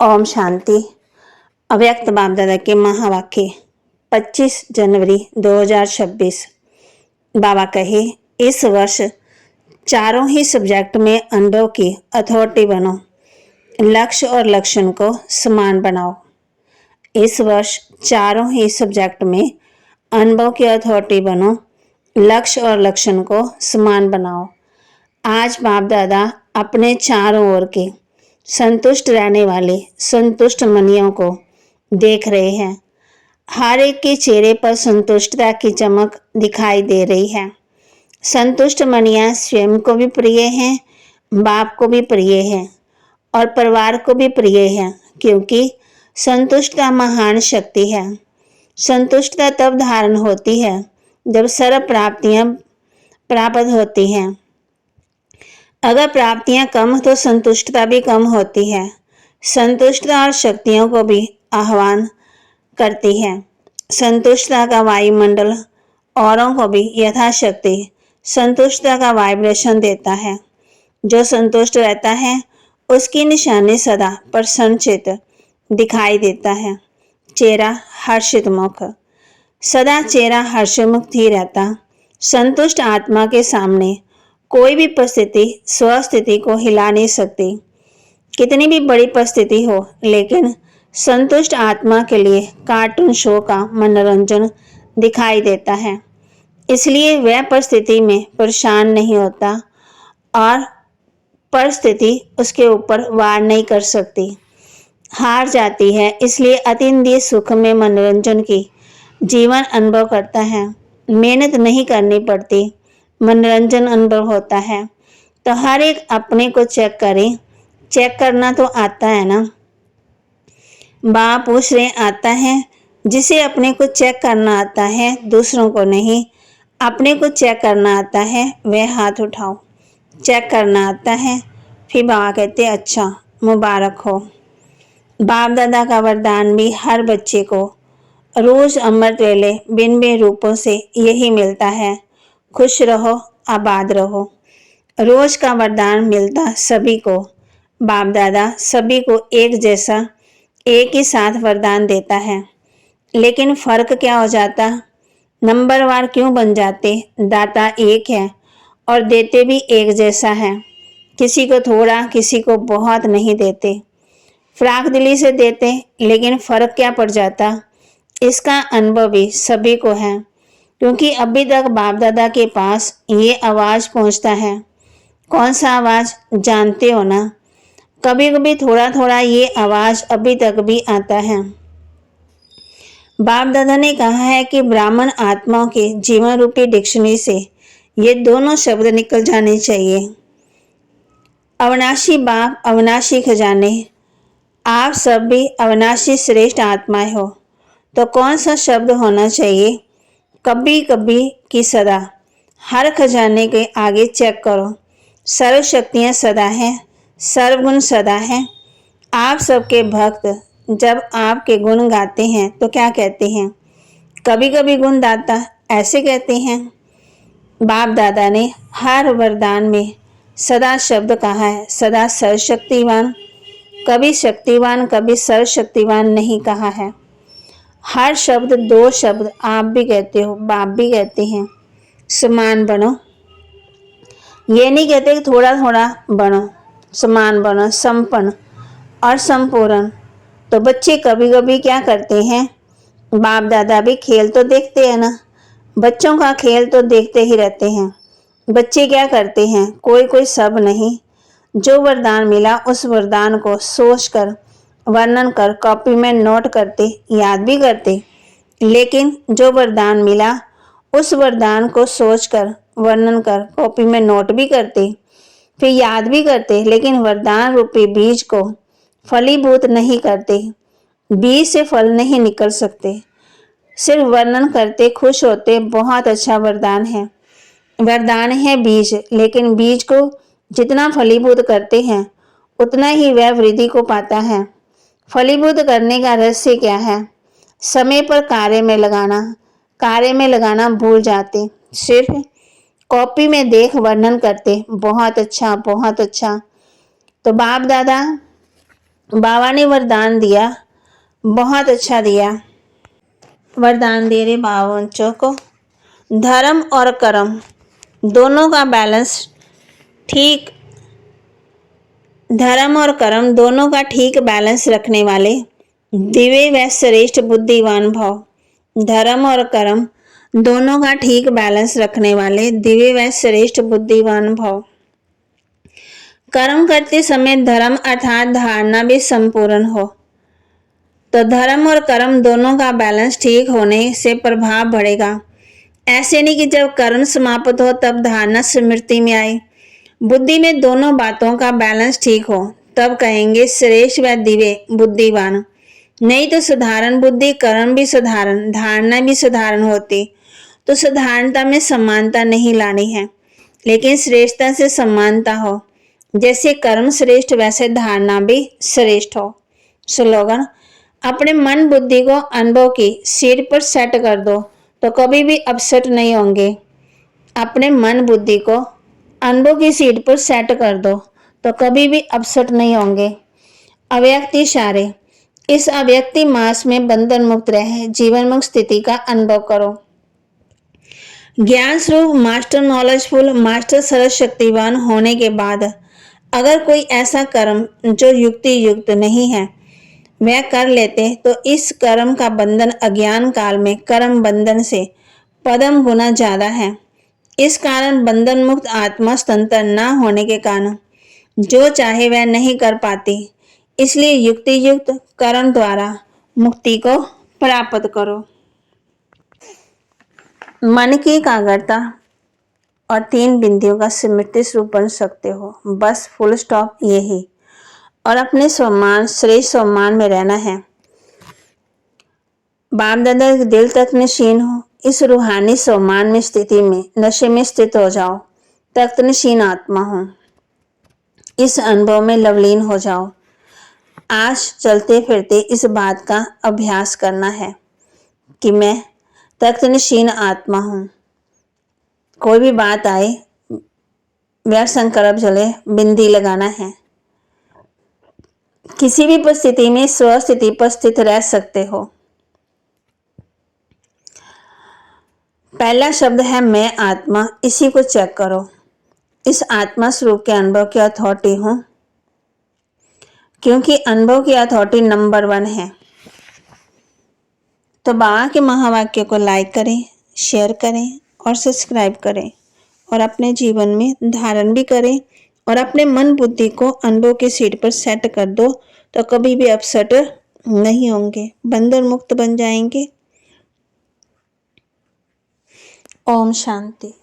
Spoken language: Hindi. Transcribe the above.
ओम शांति। अव्यक्त बाप दादा के महावाक्य 25 जनवरी 2026। बाबा कहे, इस वर्ष चारों ही सब्जेक्ट में अनुभव की अथॉरिटी बनो, लक्ष्य और लक्षण को समान बनाओ। इस वर्ष चारों ही सब्जेक्ट में अनुभव की अथॉरिटी बनो, लक्ष्य और लक्षण को समान बनाओ। आज बाप दादा अपने चारों ओर के संतुष्ट रहने वाले संतुष्ट मनियों को देख रहे हैं। हर एक के चेहरे पर संतुष्टता की चमक दिखाई दे रही है। संतुष्ट मनियाँ स्वयं को भी प्रिय हैं, बाप को भी प्रिय है और परिवार को भी प्रिय है, क्योंकि संतुष्टता महान शक्ति है। संतुष्टता तब धारण होती है जब सर्व प्राप्तियां प्राप्त होती हैं। अगर प्राप्तियां कम तो संतुष्टता भी कम होती है। संतुष्टता और शक्तियों को भी आह्वान करती है। संतुष्टता का वायुमंडल औरों को भी यथाशक्ति संतुष्टता का वाइब्रेशन देता है। जो संतुष्ट रहता है उसकी निशानी सदा प्रसन्नचित दिखाई देता है। चेहरा हर्षित मुख, सदा चेहरा हर्षमुख ही रहता। संतुष्ट आत्मा के सामने कोई भी परिस्थिति स्वस्थिति को हिला नहीं सकती। कितनी भी बड़ी परिस्थिति हो, लेकिन संतुष्ट आत्मा के लिए कार्टून शो का मनोरंजन दिखाई देता है। इसलिए वह परिस्थिति में परेशान नहीं होता और परिस्थिति उसके ऊपर वार नहीं कर सकती, हार जाती है। इसलिए अतीन्द्रिय सुख में मनोरंजन की जीवन अनुभव करता है। मेहनत नहीं करनी पड़ती, मनोरंजन अनुभव होता है। तो हर एक अपने को चेक करें। चेक करना तो आता है ना? बाप पूछ रहे आता है। जिसे अपने को चेक करना आता है, दूसरों को नहीं, अपने को चेक करना आता है, वह हाथ उठाओ। चेक करना आता है। फिर बाबा कहते अच्छा, मुबारक हो। बाप दादा का वरदान भी हर बच्चे को रोज अमृत वेले बिन बिन रूपों से यही मिलता है। खुश रहो, आबाद रहो। रोज का वरदान मिलता सभी को। बाप दादा सभी को एक जैसा एक ही साथ वरदान देता है, लेकिन फर्क क्या हो जाता? नंबरवार क्यों बन जाते? दाता एक है और देते भी एक जैसा है। किसी को थोड़ा, किसी को बहुत नहीं देते, फ्राक दिली से देते, लेकिन फर्क क्या पड़ जाता? इसका अनुभव भी सभी को है, क्योंकि अभी तक बाप दादा के पास ये आवाज़ पहुंचता है। कौन सा आवाज़ जानते हो ना? कभी कभी थोड़ा थोड़ा ये आवाज़ अभी तक भी आता है। बाप दादा ने कहा है कि ब्राह्मण आत्माओं के जीवन रूपी डिक्शनरी से ये दोनों शब्द निकल जाने चाहिए। अविनाशी बाप, अविनाशी खजाने। आप सब भी अविनाशी श्रेष्ठ आत्माएं हो, तो कौन सा शब्द होना चाहिए? कभी कभी की सदा। हर खजाने के आगे चेक करो। सर्व शक्तियाँ सदा हैं, सर्वगुण सदा हैं। आप सबके भक्त जब आपके गुण गाते हैं तो क्या कहते हैं? कभी कभी गुण दाता, ऐसे कहते हैं। बाप दादा ने हर वरदान में सदा शब्द कहा है, सदा सर्वशक्तिवान। कभी शक्तिवान, कभी सर्वशक्तिवान नहीं कहा है। हर शब्द दो शब्द आप भी कहते हो, बाप भी कहते हैं। समान बनो। ये नहीं कहते कि थोड़ा थोड़ा बनो, समान बनो, संपन्न और संपूर्ण। तो बच्चे कभी कभी क्या करते हैं? बाप दादा भी खेल तो देखते हैं ना, बच्चों का खेल तो देखते ही रहते हैं। बच्चे क्या करते हैं? कोई कोई सब नहीं, जो वरदान मिला उस वरदान को सोचकर वर्णन कर कॉपी में नोट करते, याद भी करते। लेकिन जो वरदान मिला उस वरदान को सोचकर वर्णन कर कॉपी में नोट भी करते, फिर याद भी करते, लेकिन वरदान रूपी बीज को फलीभूत नहीं करते। बीज से फल नहीं निकल सकते, सिर्फ वर्णन करते, खुश होते, बहुत अच्छा वरदान है। वरदान है बीज, लेकिन बीज को जितना फलीभूत करते हैं उतना ही वह वृद्धि को पाता है। फलीभूत करने का रहस्य क्या है? समय पर कार्य में लगाना। कार्य में लगाना भूल जाते, सिर्फ कॉपी में देख वर्णन करते, बहुत अच्छा बहुत अच्छा। तो बाप दादा बाबा ने वरदान दिया, बहुत अच्छा दिया। वरदान दे रहे बाबा बच्चों को, धर्म और कर्म दोनों का बैलेंस ठीक, धर्म और कर्म दोनों का ठीक बैलेंस रखने वाले दिव्य व श्रेष्ठ बुद्धिवान भव। धर्म और कर्म दोनों का ठीक बैलेंस रखने वाले दिव्य व श्रेष्ठ बुद्धिवान भव। कर्म करते समय धर्म अर्थात धारणा भी संपूर्ण हो। तो धर्म और कर्म दोनों का बैलेंस ठीक होने से प्रभाव बढ़ेगा। ऐसे नहीं कि जब कर्म समाप्त हो तब धारणा स्मृति में आए। बुद्धि में दोनों बातों का बैलेंस ठीक हो तब कहेंगे श्रेष्ठ व दिव्य बुद्धिवान। नहीं तो साधारण बुद्धि, कर्म भी साधारण, धारणा भी साधारण होती तो साधारणता में समानता नहीं लानी है, लेकिन श्रेष्ठता से समानता हो। जैसे कर्म श्रेष्ठ वैसे धारणा भी श्रेष्ठ हो। स्लोगन, अपने मन बुद्धि को अनुभव की सीट पर सेट कर दो तो कभी भी अपसेट नहीं होंगे। अपने मन बुद्धि को अनुभव की सीट पर सेट कर दो तो कभी भी अपसेट नहीं होंगे। अव्यक्त इशारे, इस अव्यक्ति मास में बंधन मुक्त रहे जीवन मुक्त स्थिति का अनुभव करो। ज्ञान स्वरूप मास्टर नॉलेजफुल मास्टर सर्वशक्तिवान होने के बाद अगर कोई ऐसा कर्म जो युक्ति युक्त नहीं है वह कर लेते तो इस कर्म का बंधन अज्ञान काल में कर्म बंधन से पदम गुना ज्यादा है। इस कारण बंधन मुक्त आत्मा स्वतंत्र न होने के कारण जो चाहे वह नहीं कर पाती। इसलिए युक्ति युक्त कर्म द्वारा मुक्ति को प्राप्त करो। मन की एकाग्रता और 3 बिंदियों का स्मृति स्वरूप बन सकते हो, बस फुल स्टॉप यही। और अपने सम्मान श्रेष्ठ सम्मान में रहना है। बाप दादा के दिल तक नशीन हो, इस रूहानी सम्मान में स्थिति में नशे में स्थित हो जाओ, तख्त नशीन आत्मा हो, इस अनुभव में लवलीन हो जाओ। आज चलते फिरते इस बात का अभ्यास करना है कि मैं तख्त नशीन आत्मा हूं। कोई भी बात आए, व्यर्थ संकल्प चले, बिंदी लगाना है। किसी भी परिस्थिति में स्वस्थिति पर स्थित रह सकते हो। पहला शब्द है मैं आत्मा, इसी को चेक करो। इस आत्मा स्वरूप के अनुभव की अथॉरिटी हूं, क्योंकि अनुभव की अथॉरिटी नंबर 1 है। तो बाबा के महावाक्य को लाइक करें, शेयर करें और सब्सक्राइब करें और अपने जीवन में धारण भी करें और अपने मन बुद्धि को अनुभव की सीट पर सेट कर दो तो कभी भी अपसेट नहीं होंगे, बंधन मुक्त बन जाएंगे। ओम शांति।